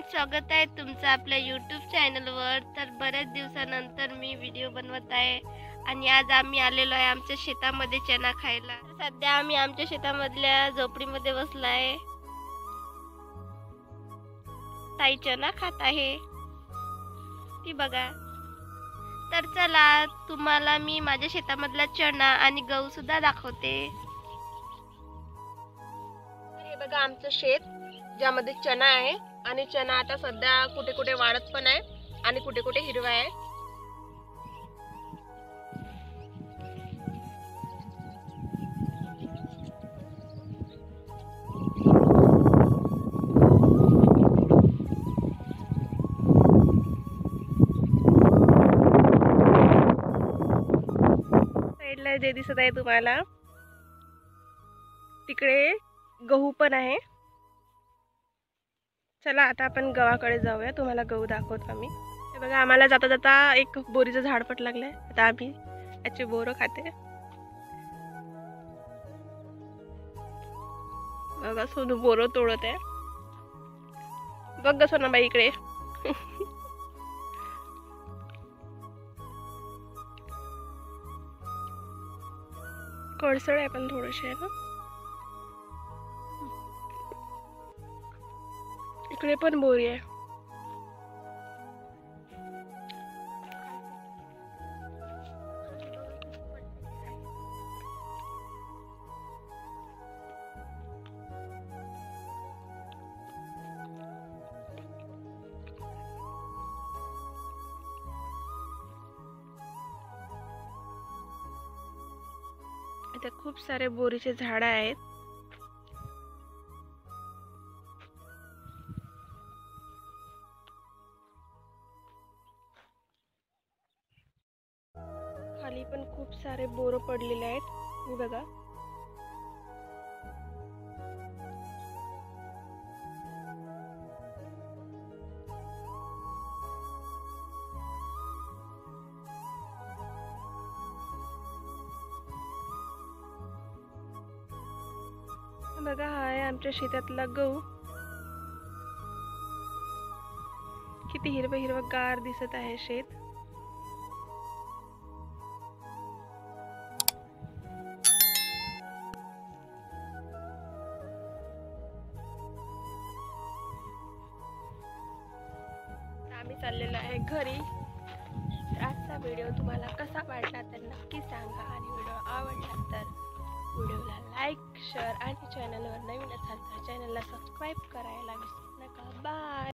स्वागत आहे तुमचं आपल्या यूट्यूब चॅनलवर। तर बऱ्याच दिवसानंतर मी व्हिडिओ बनवत आहे आणि आज आम्ही आलेलो आहे आमच्या शेतामध्ये चना खायला। सध्या आम्ही आमच्या शेतामधल्या झोपडीमध्ये बसलो आहे। ताई चना खात आहे ती बघा। तर चला तुम्हाला मी माझ्या शेतामधला चना आणि गहू सुद्धा दाखवते। तर हे बघा आमचं शेत ज्यामध्ये चना आहे आणि चना आता सध्या कुठे कुठे वाढत पण आहे आणि कुठे कुठे हिरवा आहे। साईडला जे दिसत आहे तुम्हाला तिकडे गहू पण आहे। चला आता आपण गव्हाकडे जाऊया, तुम्हाला गहू दाखवतो आम्ही। हे बघा आम्हाला जाता जाता एक बोरीचं झाड पट लागलंय, आता आम्ही याचे बोरं खाते। बघा सोनू बोरं तोडत आहे। बघ ग सोनाबाई इकडे। कडसळ आहे पण थोडीशी आहे ना। इकडे पण बोरी आहे। इथे खूप सारे बोरीचे झाड आहेत। खाली पण खूप सारे बोर पडलेले आहेत, हे बघा। बघा हा आहे आमच्या शेतातला गहू। किती हिरवं हिरवं गार दिसत आहे शेत। आम्ही चाललेलो आहे घरी। आजचा व्हिडिओ तुम्हाला कसा वाटला तर नक्की सांगा आणि व्हिडिओ आवडला तर व्हिडिओला लाईक शेअर आणि चॅनलवर नवीन असाल तर चॅनलला सबस्क्राईब करायला विसरू नका। बाय।